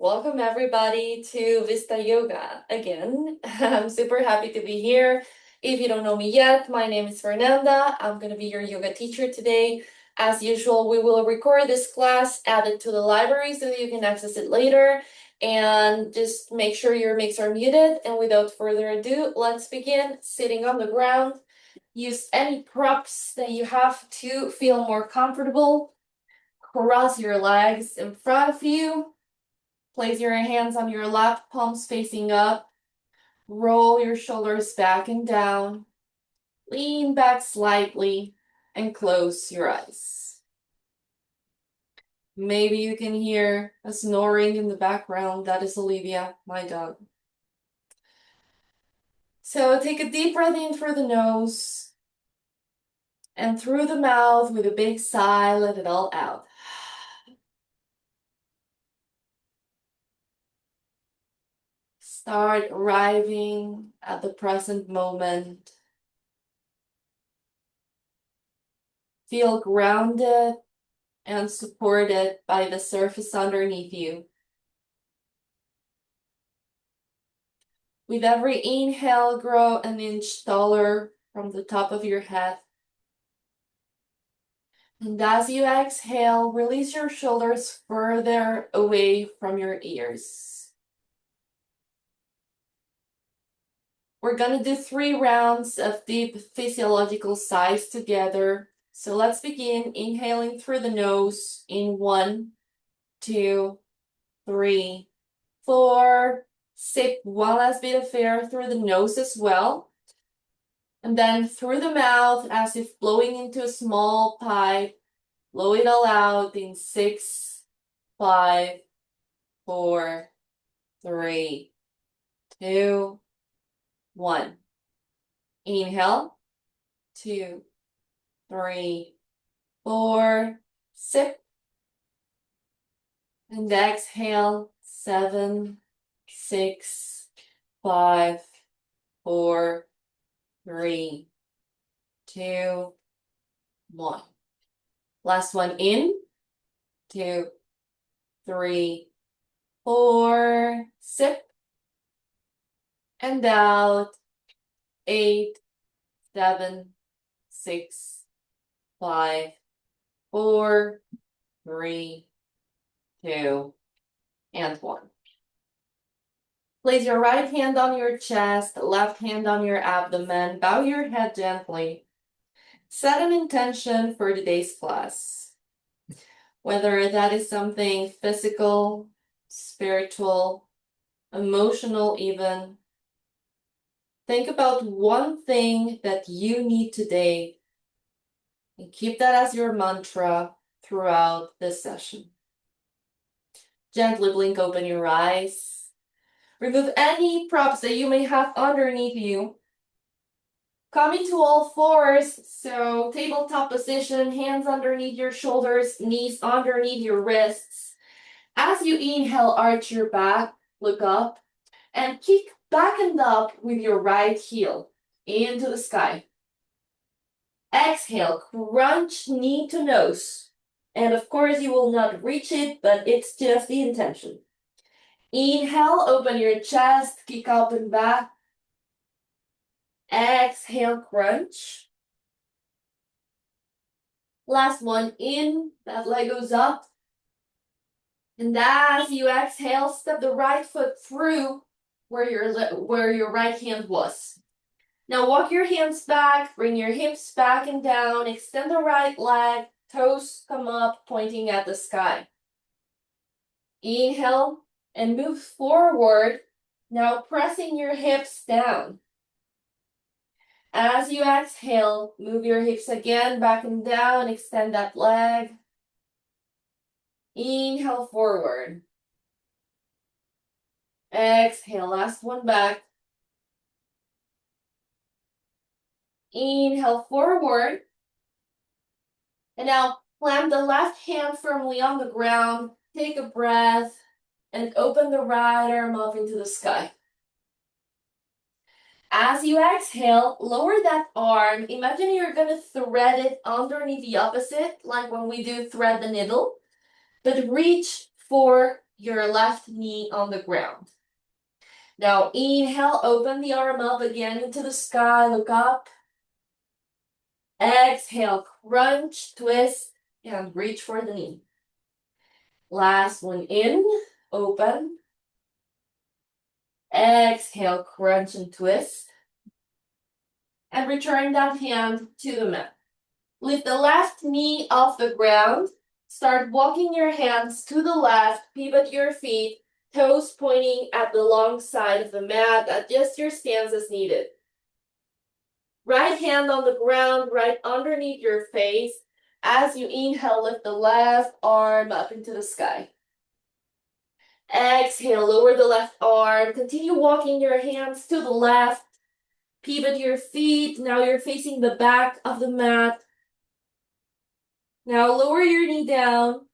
Welcome everybody to Vista Yoga again. I'm super happy to be here. If you don't know me yet, my name is Fernanda. I'm going to be your yoga teacher today. As usual, we will record this class, add it to the library so that you can access it later. And just make sure your mics are muted. And without further ado, let's begin sitting on the ground. Use any props that you have to feel more comfortable. Cross your legs in front of you. Place your hands on your lap, palms facing up. Roll your shoulders back and down. Lean back slightly and close your eyes. Maybe you can hear a snoring in the background. That is Olivia, my dog. So take a deep breath in through the nose and through the mouth with a big sigh, let it all out. Start arriving at the present moment. Feel grounded and supported by the surface underneath you. With every inhale, grow an inch taller from the top of your head. And as you exhale, release your shoulders further away from your ears. We're gonna do 3 rounds of deep physiological sighs together. So let's begin inhaling through the nose in 1, 2, 3, 4. Sip one last bit of air through the nose as well. And then through the mouth, as if blowing into a small pipe, blow it all out in 6, 5, 4, 3, 2, 1. Inhale, 2, 3, 4, sip. And exhale, 7, 6, 5, 4, 3, 2, 1. Last one in, 2, 3, 4, sip. And out, 8, 7, 6, 5, 4, 3, 2, and 1. Place your right hand on your chest, left hand on your abdomen, bow your head gently. Set an intention for today's class. Whether that is something physical, spiritual, emotional even. Think about one thing that you need today and keep that as your mantra throughout this session. Gently blink open your eyes. Remove any props that you may have underneath you. Come into all fours, so tabletop position, hands underneath your shoulders, knees underneath your wrists. As you inhale, arch your back, look up, and kick back and up with your right heel into the sky. Exhale, crunch knee to nose. And of course, you will not reach it, but it's just the intention. Inhale, open your chest, kick up and back. Exhale, crunch. Last one in, that leg goes up. And as you exhale, step the right foot through where your right hand was. Now walk your hands back, bring your hips back and down, extend the right leg, toes come up, pointing at the sky. Inhale and move forward, now pressing your hips down. As you exhale, move your hips again back and down, extend that leg. Inhale forward. Exhale, last one back. Inhale forward. And now plant the left hand firmly on the ground. Take a breath and open the right arm up into the sky. As you exhale, lower that arm. Imagine you're going to thread it underneath the opposite, like when we do thread the needle. But reach for your left knee on the ground. Now inhale, open the arm up again into the sky, look up. Exhale, crunch, twist, and reach for the knee. Last one in, open. Exhale, crunch and twist. And return that hand to the mat. Lift the left knee off the ground. Start walking your hands to the left, pivot your feet, toes pointing at the long side of the mat. Adjust your stance as needed. Right hand on the ground, right underneath your face. As you inhale, lift the left arm up into the sky. Exhale, lower the left arm. Continue walking your hands to the left. Pivot your feet. Now you're facing the back of the mat. Now lower your knee down.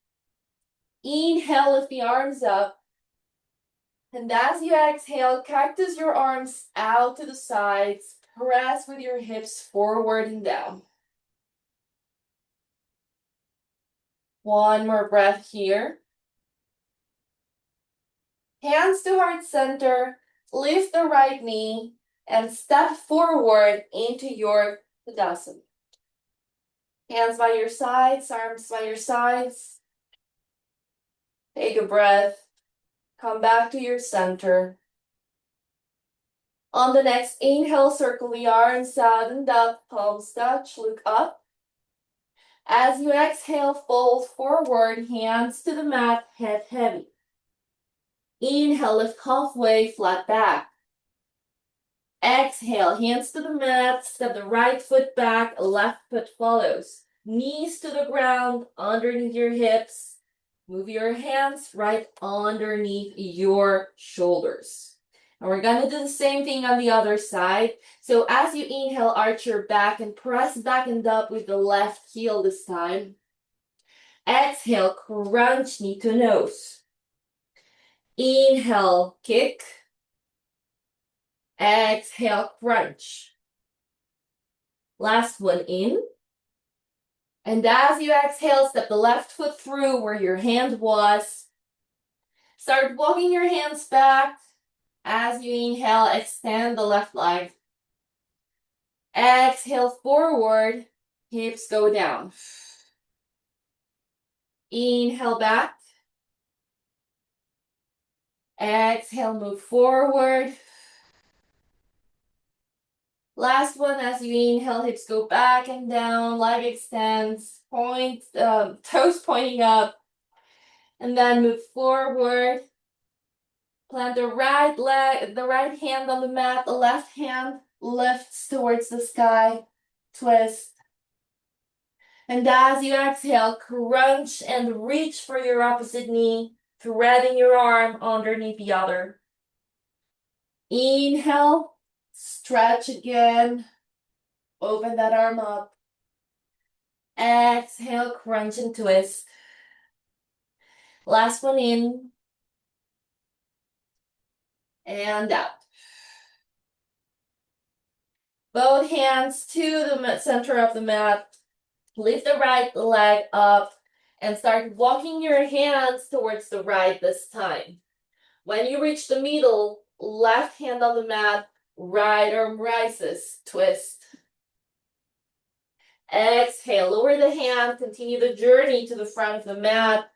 Inhale, lift the arms up. And as you exhale, cactus your arms out to the sides. Press with your hips forward and down. One more breath here. Hands to heart center. Lift the right knee and step forward into your Tadasana. Hands by your sides, arms by your sides. Take a breath. Come back to your center. On the next inhale, circle the arms out and up, palms touch, look up. As you exhale, fold forward, hands to the mat, head heavy. Inhale, lift halfway, flat back. Exhale, hands to the mat, step the right foot back, left foot follows. Knees to the ground, underneath your hips. Move your hands right underneath your shoulders. And we're gonna do the same thing on the other side. So as you inhale, arch your back and press back and up with the left heel this time. Exhale, crunch knee to nose. Inhale, kick. Exhale, crunch. Last one in. And as you exhale, step the left foot through where your hand was. Start walking your hands back. As you inhale, extend the left leg. Exhale forward, hips go down. Inhale back. Exhale, move forward. Last one, as you inhale, hips go back and down, leg extends, toes pointing up. And then move forward. Plant the right hand on the mat, the left hand lifts towards the sky, twist. And as you exhale, crunch and reach for your opposite knee, threading your arm underneath the other. Inhale, stretch again, open that arm up. Exhale, crunch and twist. Last one in. And out. Both hands to the center of the mat. Lift the right leg up and start walking your hands towards the right this time. When you reach the middle, left hand on the mat, right arm rises, twist. Exhale, lower the hand, continue the journey to the front of the mat,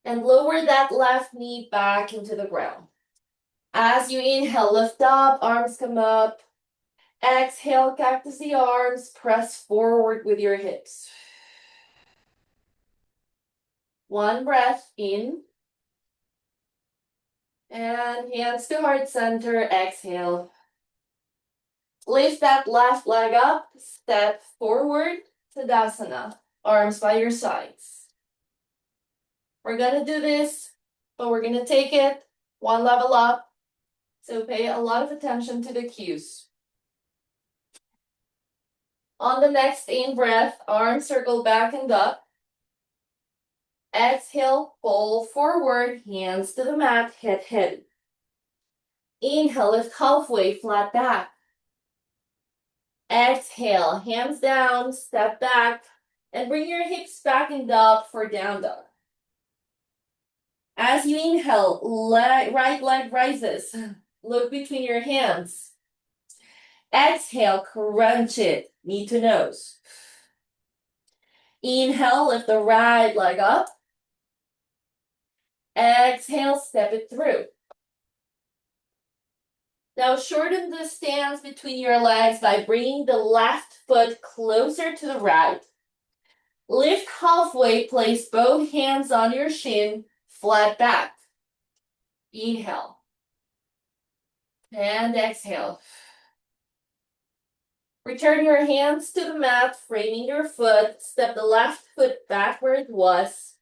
and lower that left knee back into the ground. As you inhale, lift up, arms come up. Exhale, cactus the arms, press forward with your hips. One breath in. And hands to heart center, exhale. Lift that left leg up, step forward, Tadasana, arms by your sides. We're gonna do this, but we're gonna take it one level up. So pay a lot of attention to the cues. On the next in breath, arms circle back and up. Exhale, fold forward, hands to the mat, head heavy. Inhale, lift halfway, flat back. Exhale, hands down, step back, and bring your hips back and up for down dog. As you inhale, right leg rises. Look between your hands. Exhale, crunch it, knee to nose. Inhale, lift the right leg up. Exhale, step it through. Now shorten the stance between your legs by bringing the left foot closer to the right. Lift halfway, place both hands on your shin, flat back. Inhale. And exhale. Return your hands to the mat, framing your foot. Step the left foot back where it was.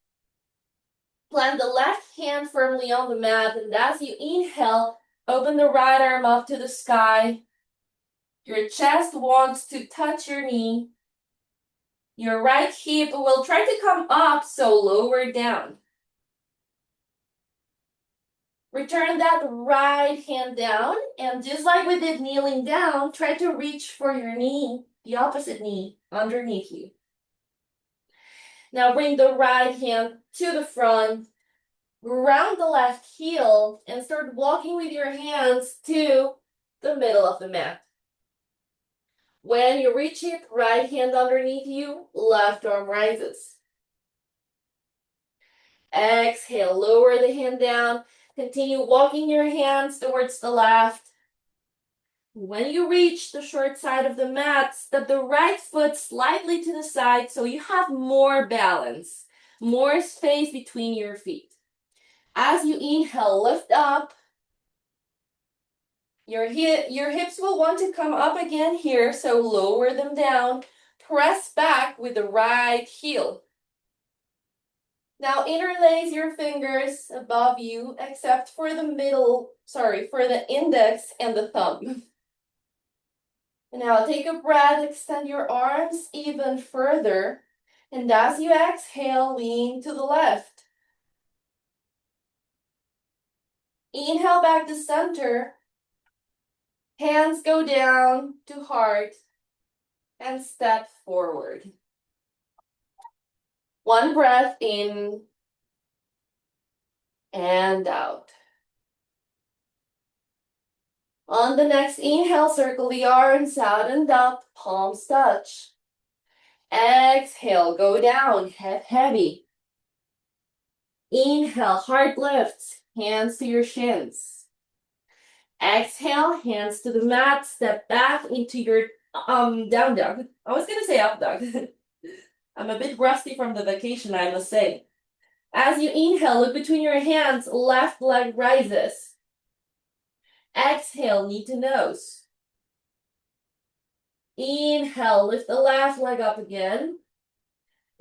Plant the left hand firmly on the mat, and as you inhale, open the right arm up to the sky. Your chest wants to touch your knee. Your right hip will try to come up, so lower down. Return that right hand down, and just like we did kneeling down, try to reach for your knee, the opposite knee, underneath you. Now bring the right hand to the front, round the left heel, and start walking with your hands to the middle of the mat. When you reach it, right hand underneath you, left arm rises. Exhale, lower the hand down. Continue walking your hands towards the left. When you reach the short side of the mat, step the right foot slightly to the side so you have more balance, more space between your feet. As you inhale, lift up. Your hips will want to come up again here, so lower them down. Press back with the right heel. Now interlace your fingers above you, except for the index and the thumb. And now take a breath, extend your arms even further. And as you exhale, lean to the left. Inhale back to center. Hands go down to heart and step forward. One breath in and out. On the next inhale, circle the arms out and up, palms touch. Exhale, go down, head heavy. Inhale, heart lifts, hands to your shins. Exhale, hands to the mat, step back into your down dog. I was gonna say up dog. I'm a bit rusty from the vacation, I must say. As you inhale, look between your hands, left leg rises. Exhale, knee to nose. Inhale, lift the left leg up again.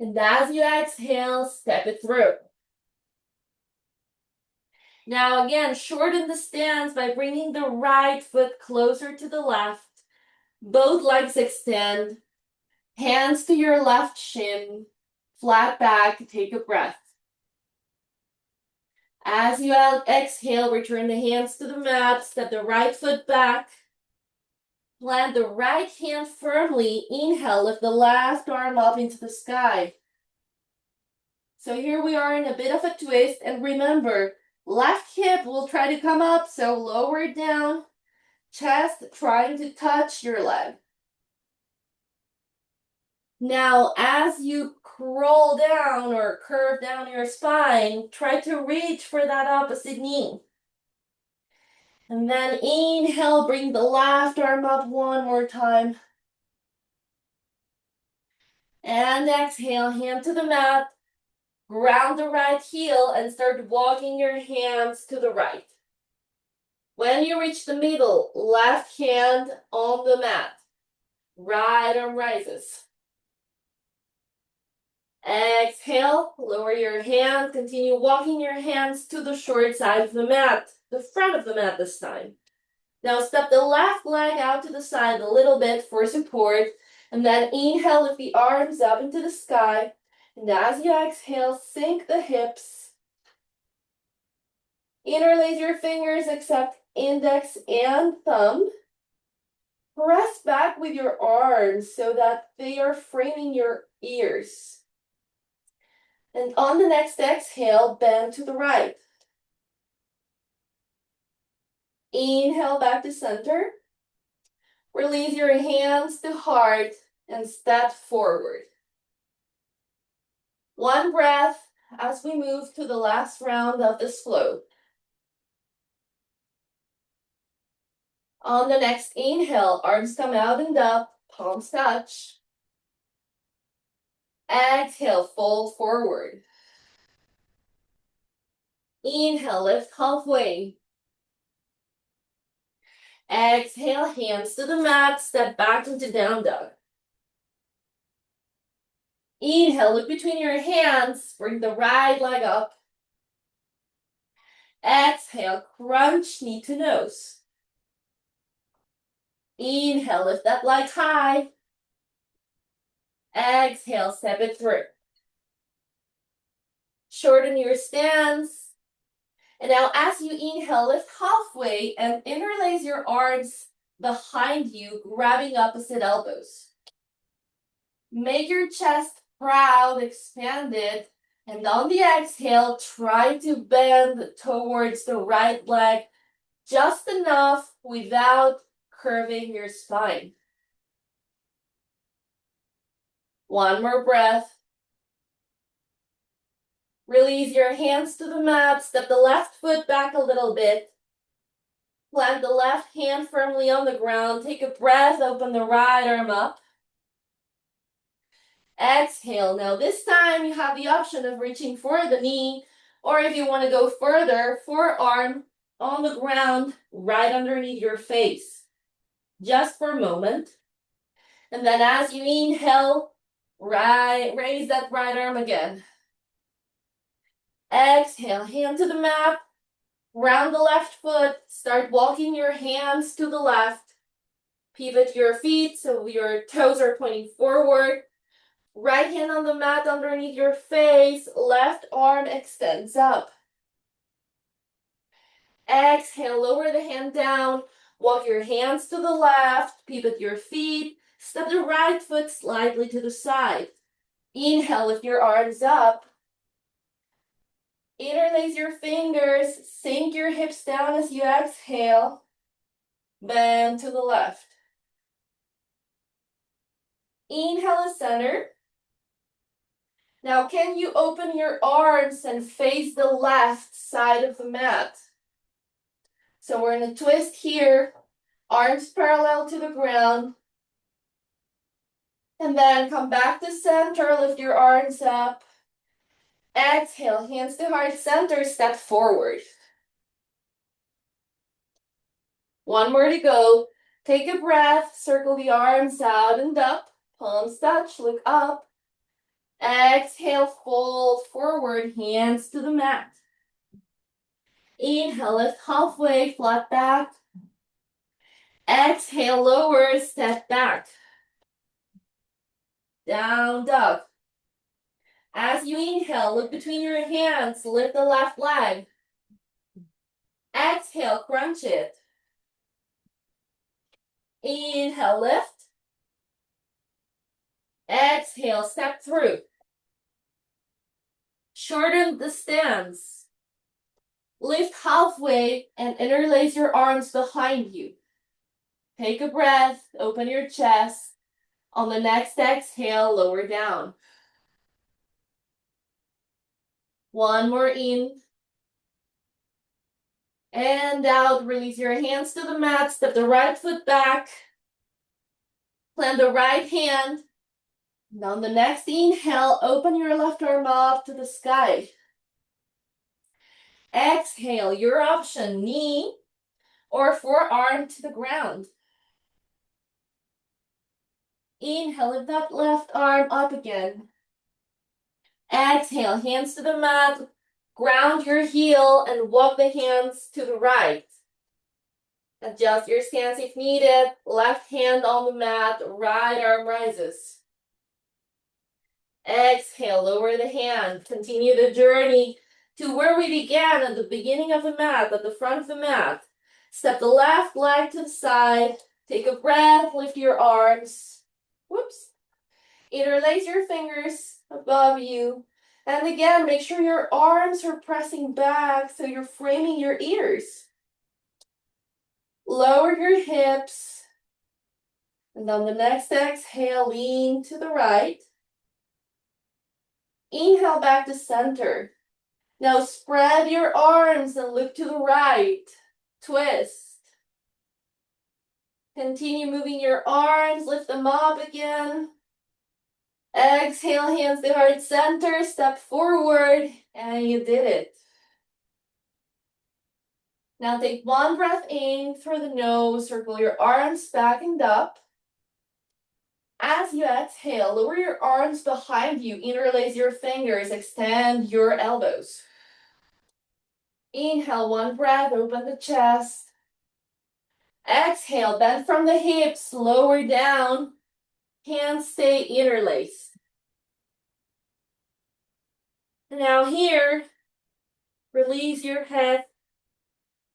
And as you exhale, step it through. Now again, shorten the stance by bringing the right foot closer to the left. Both legs extend. Hands to your left shin. Flat back, take a breath. As you exhale, return the hands to the mat. Step the right foot back. Plant the right hand firmly. Inhale, lift the left arm up into the sky. So here we are in a bit of a twist. And remember, left hip will try to come up, so lower it down. Chest trying to touch your leg. Now, as you crawl down or curve down your spine, try to reach for that opposite knee. And then inhale, bring the left arm up one more time. And exhale, hand to the mat. Ground the right heel and start walking your hands to the right. When you reach the middle, left hand on the mat. Right arm rises. Exhale, lower your hand. Continue walking your hands to the short side of the mat, the front of the mat this time. Now step the left leg out to the side a little bit for support, and then inhale, lift the arms up into the sky. And as you exhale, sink the hips. Interlace your fingers except index and thumb. Press back with your arms so that they are framing your ears. And on the next exhale, bend to the right. Inhale back to center. Release your hands to heart and step forward. One breath as we move to the last round of this flow. On the next inhale, arms come out and up, palms touch. Exhale, fold forward. Inhale, lift halfway. Exhale, hands to the mat, step back into down dog. Inhale, look between your hands, bring the right leg up. Exhale, crunch knee to nose. Inhale, lift that leg high. Exhale, step it through. Shorten your stance. And now as you inhale, lift halfway and interlace your arms behind you, grabbing opposite elbows. Make your chest proud, expanded. And on the exhale, try to bend towards the right leg just enough without curving your spine. One more breath. Release your hands to the mat. Step the left foot back a little bit. Plant the left hand firmly on the ground. Take a breath. Open the right arm up. Exhale. Now this time you have the option of reaching for the knee, or if you want to go further, forearm on the ground right underneath your face. Just for a moment. And then as you inhale, raise that right arm again. Exhale, hand to the mat, round the left foot, start walking your hands to the left. Pivot your feet so your toes are pointing forward. Right hand on the mat underneath your face, left arm extends up. Exhale, lower the hand down, walk your hands to the left, pivot your feet, step the right foot slightly to the side. Inhale, lift your arms up. Interlace your fingers, sink your hips down as you exhale. Bend to the left. Inhale to center. Now, can you open your arms and face the left side of the mat? So we're in a twist here, arms parallel to the ground. And then come back to center, lift your arms up. Exhale, hands to heart center, step forward. One more to go. Take a breath, circle the arms out and up. Palms touch, look up. Exhale, fold forward, hands to the mat. Inhale, lift halfway, flat back. Exhale, lower, step back. Down dog. As you inhale, look between your hands, lift the left leg. Exhale, crunch it. Inhale, lift. Exhale, step through. Shorten the stance. Lift halfway and interlace your arms behind you. Take a breath, open your chest. On the next exhale, lower down. One more in. And out, release your hands to the mat, step the right foot back. Plant the right hand. And on the next inhale, open your left arm up to the sky. Exhale, your option, knee or forearm to the ground. Inhale, lift that left arm up again. Exhale, hands to the mat. Ground your heel and walk the hands to the right. Adjust your stance if needed. Left hand on the mat, right arm rises. Exhale, lower the hand. Continue the journey to where we began at the beginning of the mat, at the front of the mat. Step the left leg to the side. Take a breath, lift your arms. Whoops. Interlace your fingers above you. And again, make sure your arms are pressing back so you're framing your ears. Lower your hips. And on the next exhale, lean to the right. Inhale back to center. Now spread your arms and look to the right. Twist. Continue moving your arms, lift them up again. Exhale, hands to heart center, step forward, and you did it. Now take one breath in through the nose, circle your arms back and up. As you exhale, lower your arms behind you, interlace your fingers, extend your elbows. Inhale, one breath, open the chest. Exhale, bend from the hips, lower down, hands stay interlaced. Now here, release your head.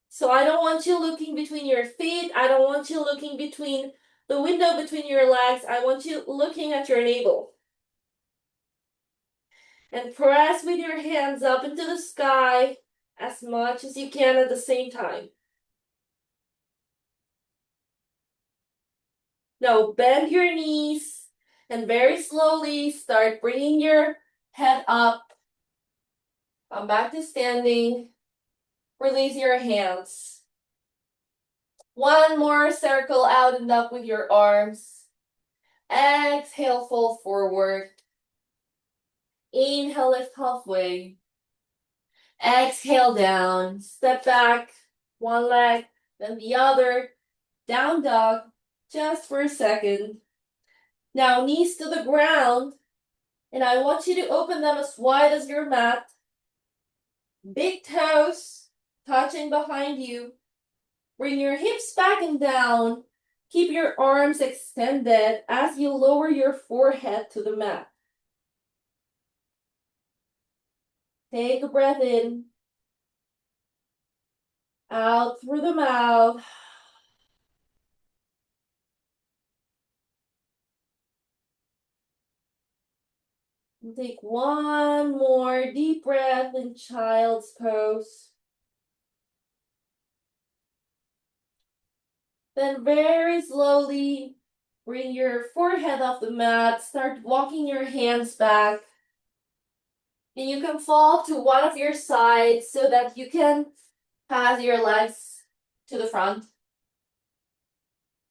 So I don't want you looking between your feet. I don't want you looking between the window between your legs. I want you looking at your navel. And press with your hands up into the sky as much as you can at the same time. Now bend your knees and very slowly start bringing your head up. Come back to standing. Release your hands. One more circle out and up with your arms. Exhale, fold forward. Inhale, lift halfway. Exhale, down. Step back. One leg, then the other. Down dog. Just for a second. Now knees to the ground. And I want you to open them as wide as your mat. Big toes touching behind you. Bring your hips back and down. Keep your arms extended as you lower your forehead to the mat. Take a breath in. Out through the mouth. And take one more deep breath in child's pose. Then very slowly bring your forehead off the mat. Start walking your hands back. And you can fall to one of your sides so that you can pass your legs to the front.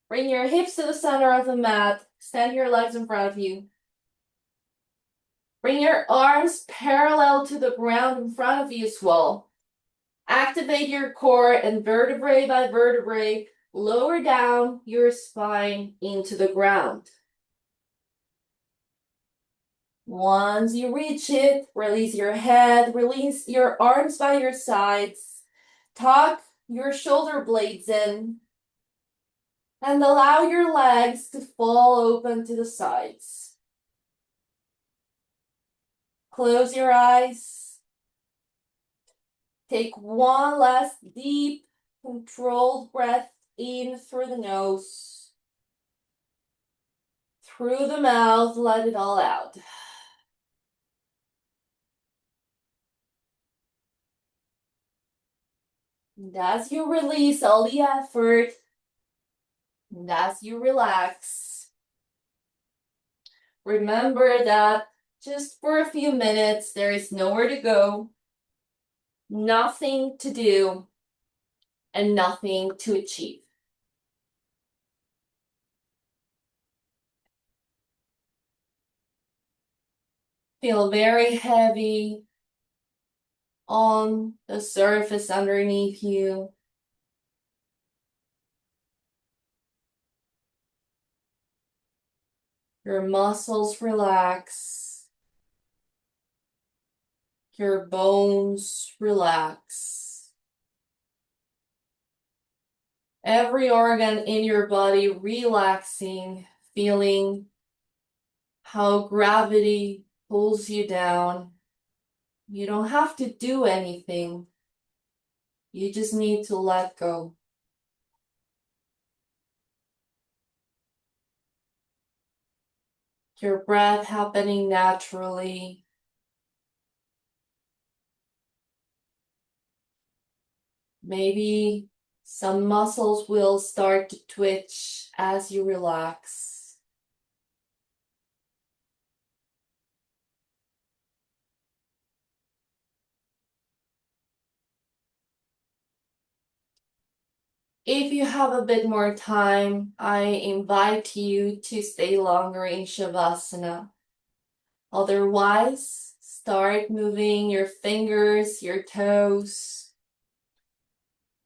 Bring your hips to the center of the mat. Extend your legs in front of you. Bring your arms parallel to the ground in front of you as well. Activate your core and vertebrae by vertebrae, lower down your spine into the ground. Once you reach it, release your head, release your arms by your sides, tuck your shoulder blades in, and allow your legs to fall open to the sides. Close your eyes. Take one last deep, controlled breath in through the nose. Through the mouth, let it all out. And as you release all the effort, and as you relax, remember that just for a few minutes, there is nowhere to go, nothing to do, and nothing to achieve. Feel very heavy on the surface underneath you. Your muscles relax. Your bones relax. Every organ in your body relaxing, feeling how gravity pulls you down. You don't have to do anything. You just need to let go. Your breath happening naturally. Maybe Some muscles will start to twitch as you relax. If you have a bit more time, I invite you to stay longer in Shavasana. Otherwise, start moving your fingers, your toes.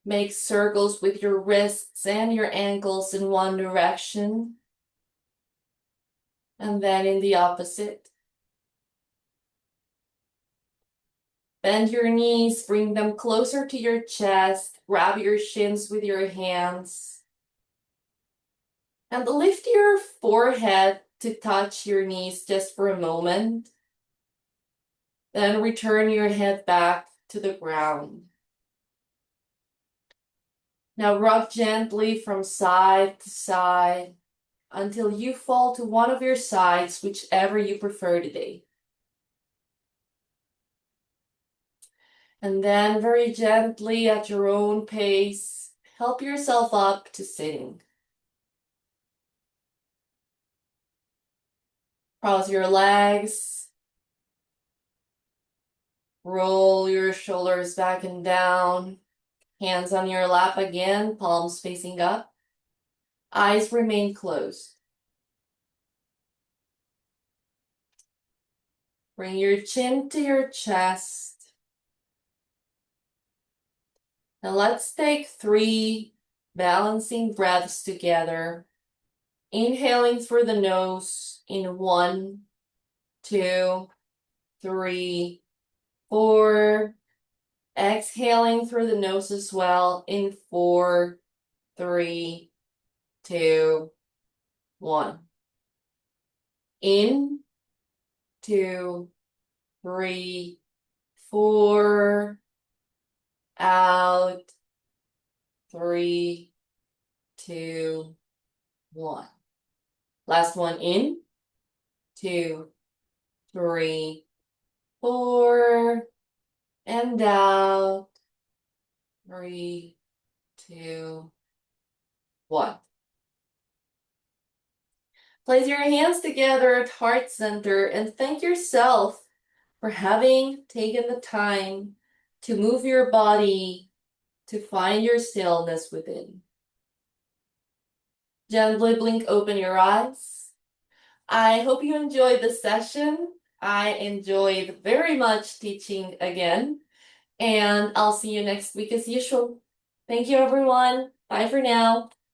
Make circles with your wrists and your ankles in one direction, and then in the opposite. Bend your knees, bring them closer to your chest, grab your shins with your hands, and lift your forehead to touch your knees just for a moment. Then return your head back to the ground. Now rock gently from side to side until you fall to one of your sides, whichever you prefer today. And then very gently at your own pace, help yourself up to sitting. Cross your legs. Roll your shoulders back and down. Hands on your lap again, palms facing up. Eyes remain closed. Bring your chin to your chest. Now let's take 3 balancing breaths together. Inhaling through the nose in 1, 2, 3, 4. Exhaling through the nose as well in 4, 3, 2, 1. In, 2, 3, 4. Out, 3, 2, 1. Last one in, 2, 3, 4. And out, 3, 2, 1. Place your hands together at heart center and thank yourself for having taken the time to move your body to find your stillness within. Gently blink open your eyes. I hope you enjoyed the session. I enjoyed very much teaching again, and I'll see you next week as usual. Thank you, everyone. Bye for now.